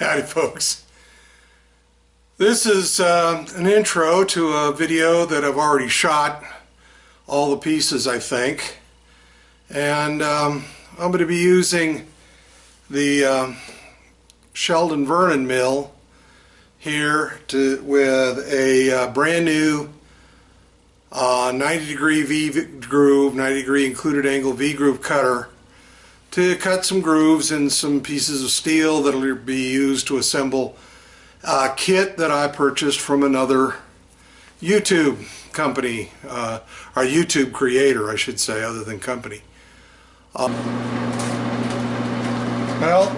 Howdy folks. This is an intro to a video that I've already shot, all the pieces I think, and I'm going to be using the Sheldon Vernon mill here with a brand new 90 degree V groove, 90 degree included angle V groove cutter to cut some grooves in some pieces of steel that will be used to assemble a kit that I purchased from another YouTube company, or YouTube creator I should say, other than company. Well,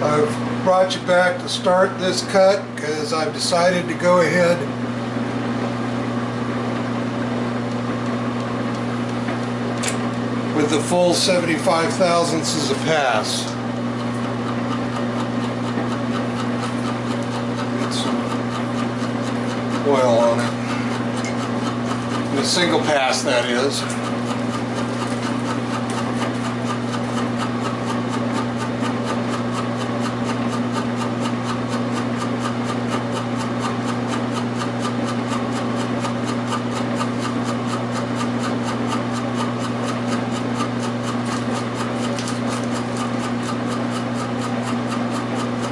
I've brought you back to start this cut because I've decided to go ahead with the full 75 thousandths of pass. Get some oil on it. And a single pass, that is.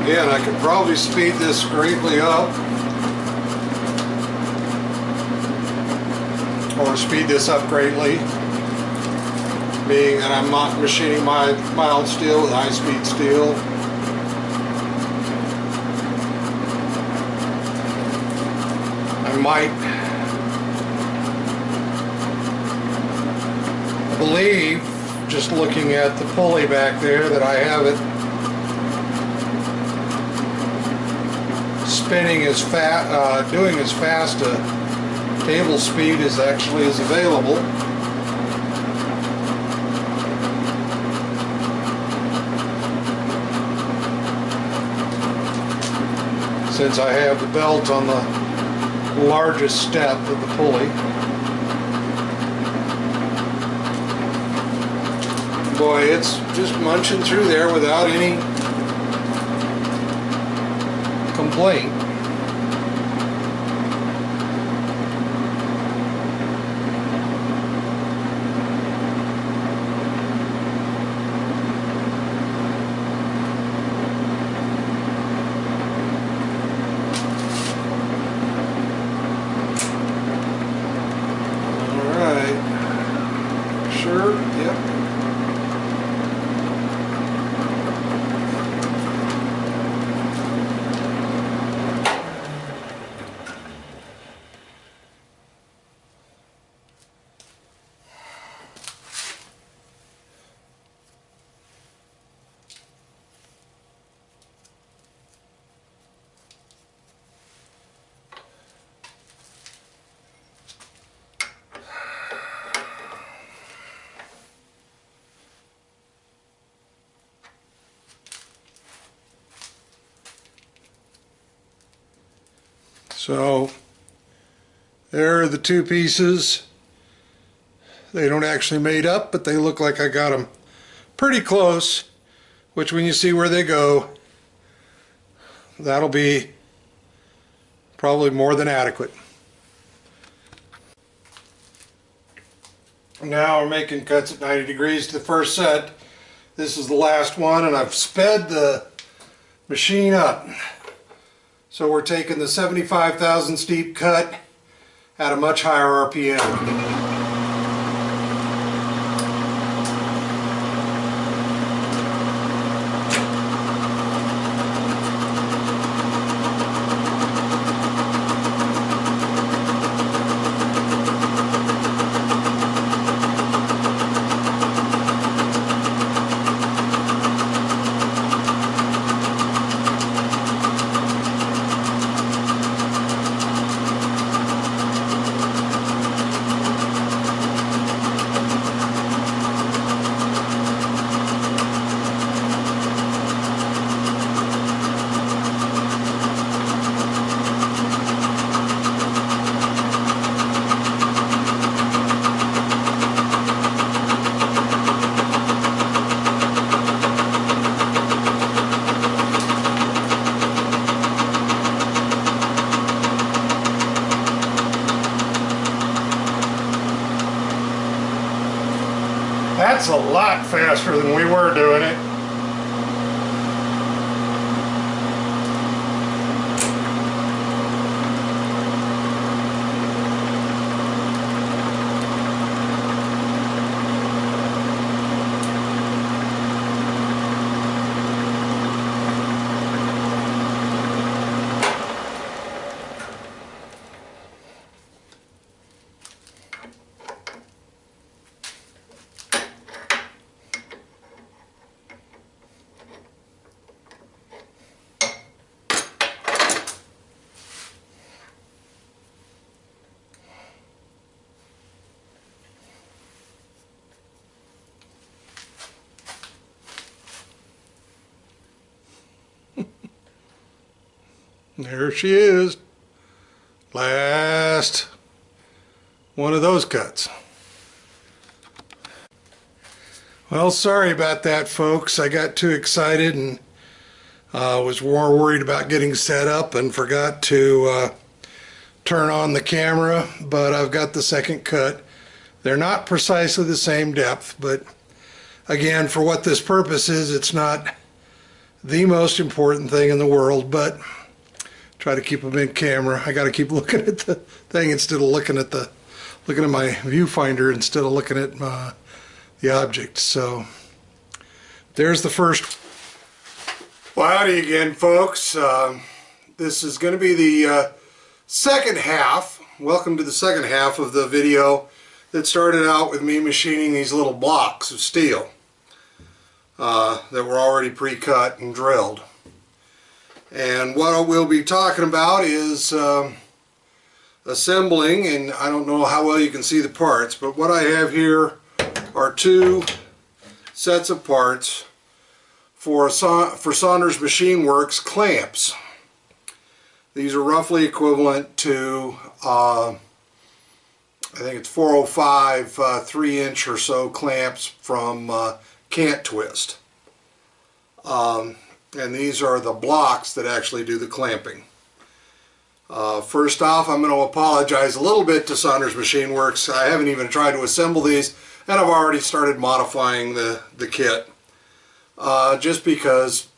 Again, I could probably speed this greatly up or speed this up greatly, being that I'm not machining my mild steel with high-speed steel. I believe, just looking at the pulley back there, that I have it spinning as fast, doing as fast a table speed as actually is available. Since I have the belt on the largest step of the pulley. Boy, it's just munching through there without any complaint. All right. Sure. Yep. So there are the two pieces. They don't actually mate up, but they look like I got them pretty close, which when you see where they go, that'll be probably more than adequate. Now we're making cuts at 90 degrees to the first set. This is the last one, and I've sped the machine up. So we're taking the 75 thousandths deep cut at a much higher RPM. That's a lot faster than we were doing it. There she is. Last one of those cuts. Well, sorry about that, folks. I got too excited and was more worried about getting set up and forgot to turn on the camera, but I've got the second cut. They're not precisely the same depth, but again, for what this purpose is, it's not the most important thing in the world, but try to keep them in camera. I got to keep looking at the thing instead of looking at my viewfinder instead of looking at the object. So there's the first. Well, howdy again, folks. This is going to be the second half. Welcome to the second half of the video that started out with me machining these little blocks of steel that were already pre-cut and drilled. And what we'll be talking about is assembling, and I don't know how well you can see the parts, but what I have here are two sets of parts for Saunders Machine Works clamps. These are roughly equivalent to I think it's 405 3-inch or so clamps from Kant-Twist. And these are the blocks that actually do the clamping. First off, I'm going to apologize a little bit to Saunders Machine Works. I haven't even tried to assemble these, and I've already started modifying the kit. Just because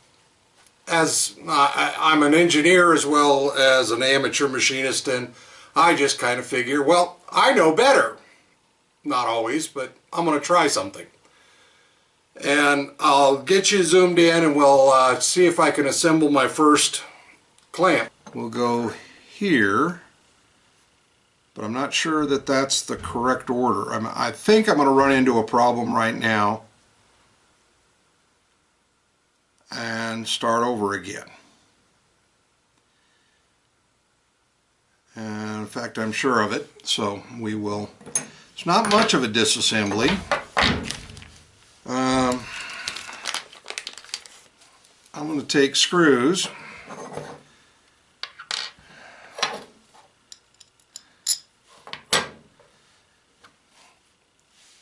as I'm an engineer as well as an amateur machinist, and I just kind of figure, well, I know better. Not always, but I'm going to try something. And I'll get you zoomed in and we'll see if I can assemble my first clamp. We'll go here, but I'm not sure that that's the correct order. I think I'm going to run into a problem right now and start over again. And in fact, I'm sure of it, so we will. It's not much of a disassembly. I'm going to take screws.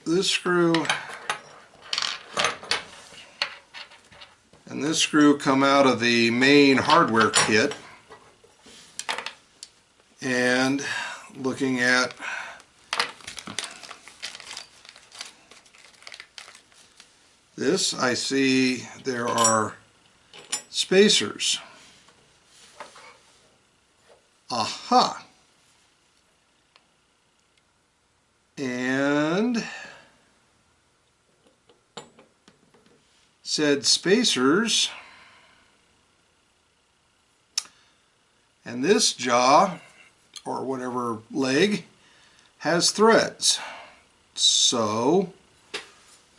This screw and this screw come out of the main hardware kit, and looking at this, I see there are spacers. Aha! And said spacers, and this jaw or whatever leg has threads. So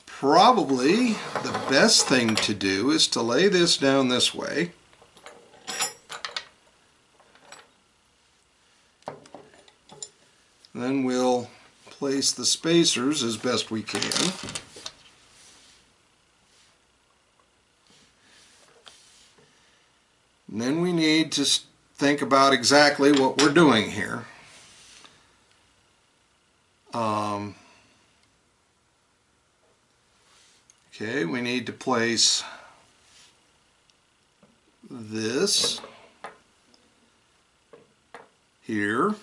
probably the best thing to do is to lay this down this way. Then we'll place the spacers as best we can. And then we need to think about exactly what we're doing here. Okay, we need to place this here.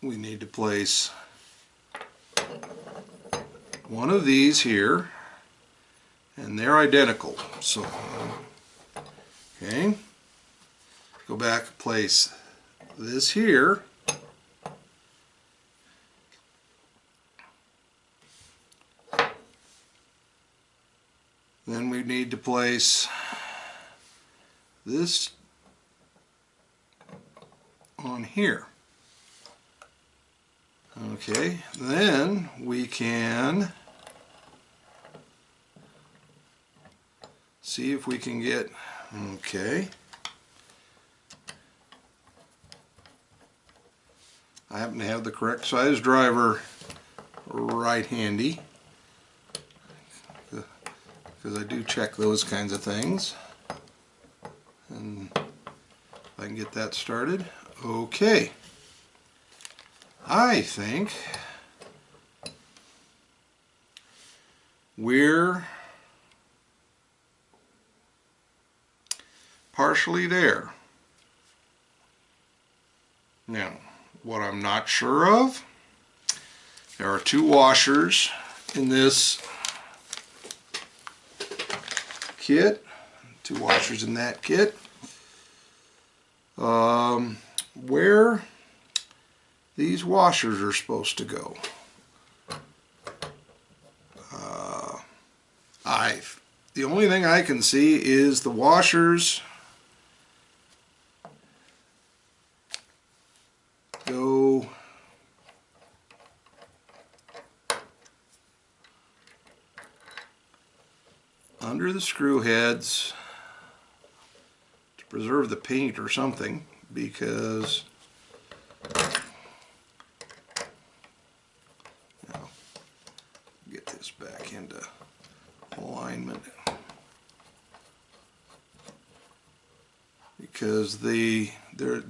we need to place one of these here, and they're identical. So, okay, go back, place this here. Then we need to place this on here. Okay, then we can see if we can get, okay. I happen to have the correct size driver right handy, because I do check those kinds of things. And if I can get that started, okay. I think we're partially there. Now, what I'm not sure of, there are two washers in this kit, two washers in that kit. Where these washers are supposed to go. The only thing I can see is the washers go under the screw heads to preserve the paint or something, because now get this back into alignment, because they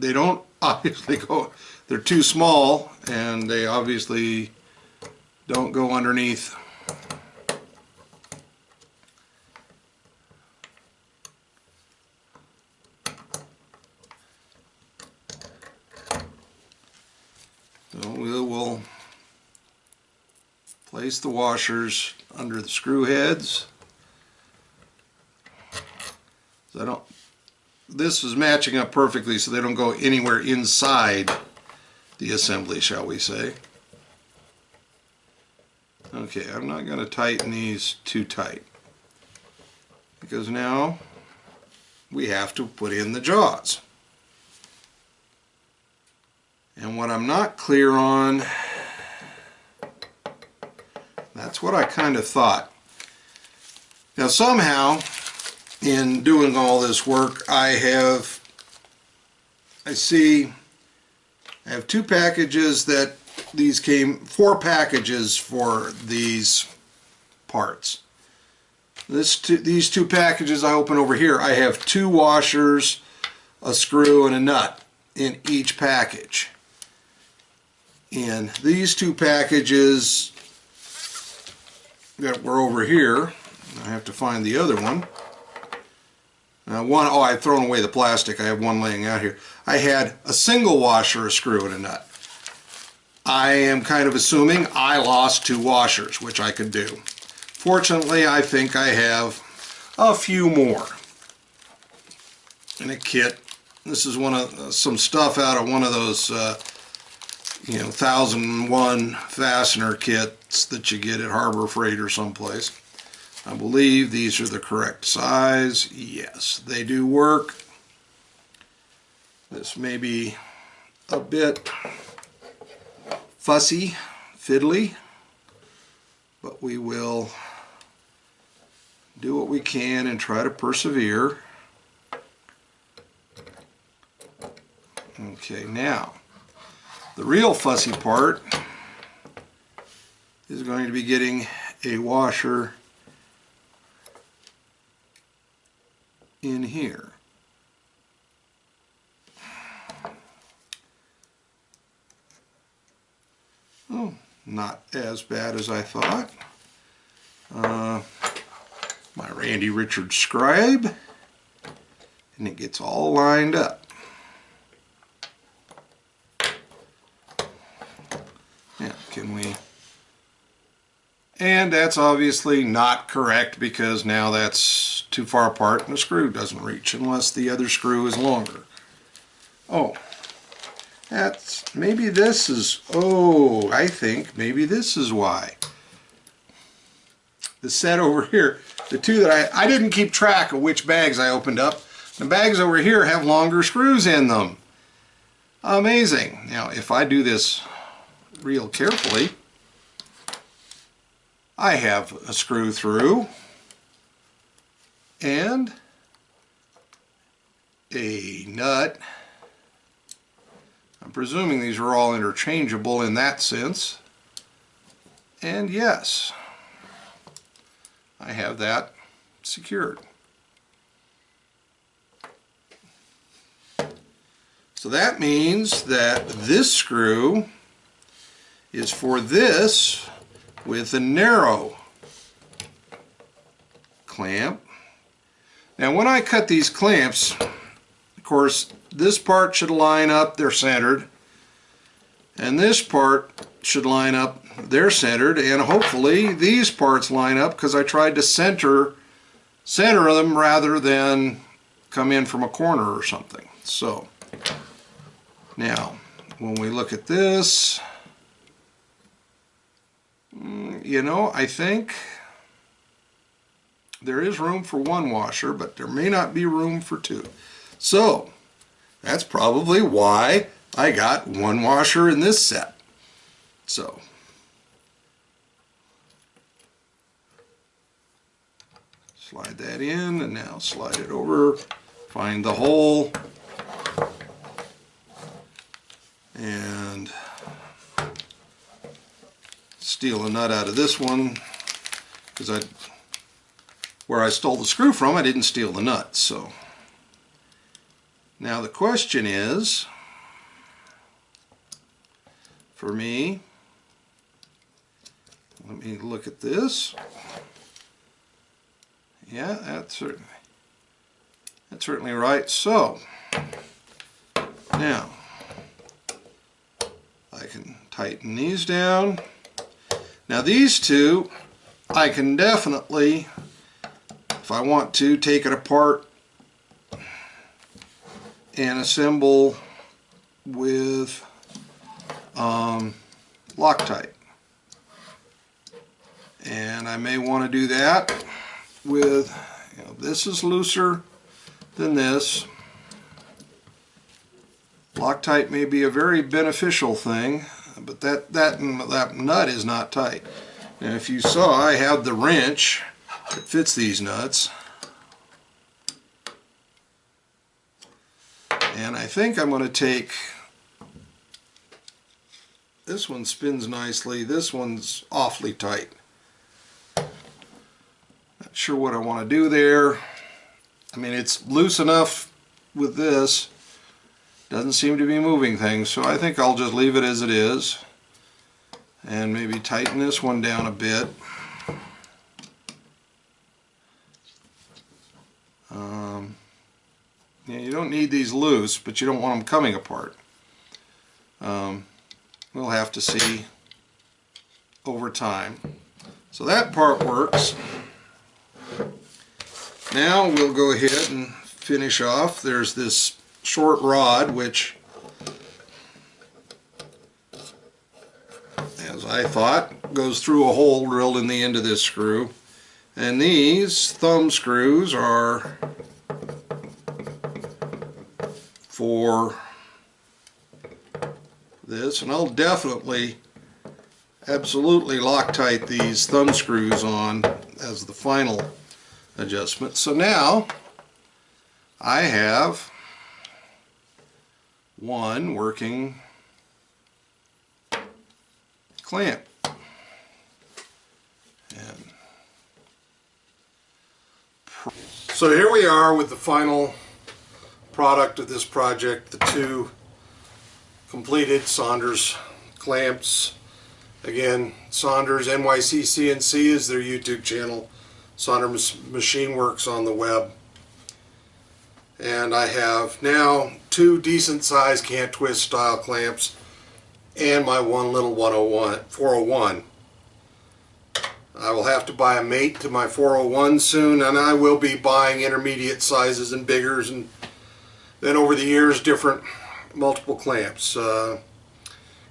don't obviously go, they're too small, and they obviously don't go underneath. So we'll place the washers under the screw heads. So this is matching up perfectly so they don't go anywhere inside the assembly, shall we say. Okay, I'm not going to tighten these too tight, because now we have to put in the jaws. And what I'm not clear on, that's what I kind of thought. Now somehow, in doing all this work, I have two packages that these came, 4 packages for these parts. These 2 packages I open over here, I have 2 washers, a screw, and a nut in each package. And these 2 packages that were over here, I have to find the other one. Oh, I've thrown away the plastic. I have one laying out here. I had a single washer, a screw, and a nut. I am kind of assuming I lost 2 washers, which I could do. Fortunately, I think I have a few more in a kit. This is some stuff out of one of those 1001 fastener kits that you get at Harbor Freight or someplace. I believe these are the correct size. Yes, they do work. This may be a bit fussy, fiddly, but we will do what we can and try to persevere. Okay, now the real fussy part is going to be getting a washer in here. Oh, not as bad as I thought. My Randy Richards scribe, and it gets all lined up. And that's obviously not correct because now that's too far apart and the screw doesn't reach unless the other screw is longer. Oh, maybe this is, oh, I think maybe this is why. The set over here, the two that I didn't keep track of which bags I opened up. The bags over here have longer screws in them. Amazing. Now, if I do this real carefully, I have a screw through and a nut. I'm presuming these are all interchangeable in that sense. And yes, I have that secured. So that means that this screw is for this with a narrow clamp. Now when I cut these clamps, of course this part should line up, they're centered, and this part should line up, they're centered, and hopefully these parts line up because I tried to center them rather than come in from a corner or something. So now when we look at this, you know, I think there is room for one washer, but there may not be room for two. So that's probably why I got one washer in this set. So slide that in, and now slide it over, find the hole, and steal a nut out of this one, because where I stole the screw from, I didn't steal the nut. So now the question is, for me, let me look at this. Yeah, that's certainly right. So now I can tighten these down. Now these two, I can definitely, if I want to, take it apart and assemble with Loctite. And I may want to do that with, you know, this is looser than this. Loctite may be a very beneficial thing, but that nut is not tight. Now if you saw, I have the wrench that fits these nuts, and I think I'm going to take, this one spins nicely, this one's awfully tight. Not sure what I want to do there. I mean, it's loose enough with this, doesn't seem to be moving things, so I think I'll just leave it as it is and maybe tighten this one down a bit. Yeah, you don't need these loose, but you don't want them coming apart. We'll have to see over time. So that part works. Now we'll go ahead and finish off. There's this short rod which, as I thought, goes through a hole drilled in the end of this screw, and these thumb screws are for this, and I'll definitely absolutely Loctite these thumb screws on as the final adjustment. So now I have one working clamp. And so here we are with the final product of this project, the two completed Saunders clamps. Again, Saunders NYC CNC is their YouTube channel. Saunders Machine Works on the web. And I have now two decent sized kant-twist style clamps and my one little 401. I will have to buy a mate to my 401 soon, and I will be buying intermediate sizes and biggers, and then over the years different multiple clamps.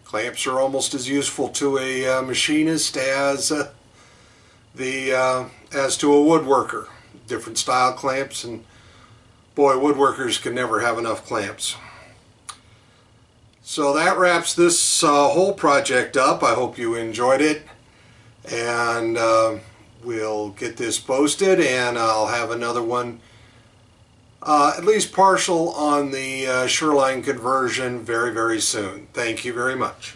Clamps are almost as useful to a machinist as to a woodworker. Different style clamps, and boy, woodworkers can never have enough clamps. So that wraps this whole project up. I hope you enjoyed it, and we'll get this posted, and I'll have another one at least partial on the Shoreline conversion very, very soon. Thank you very much.